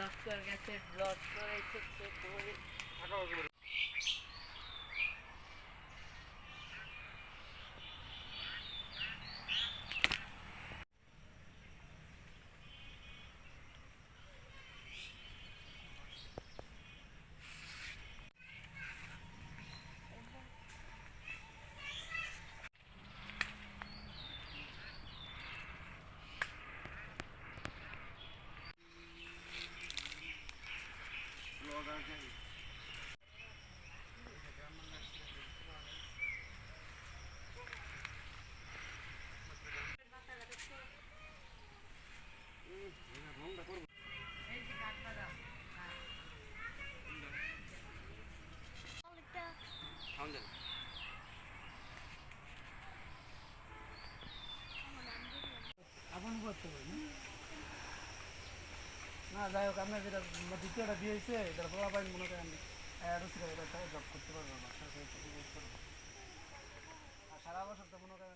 Doctor গেছে, blood করেছে, check করে আপন করতে পারি না। যাই হোক, আপনার যেটা দ্বিতীয়টা বিয়ে হয়েছে, এটার বলা পাই মনে করেন জব করতে পারবো, বাসার সাথে আর সারা বছর তো মনে করেন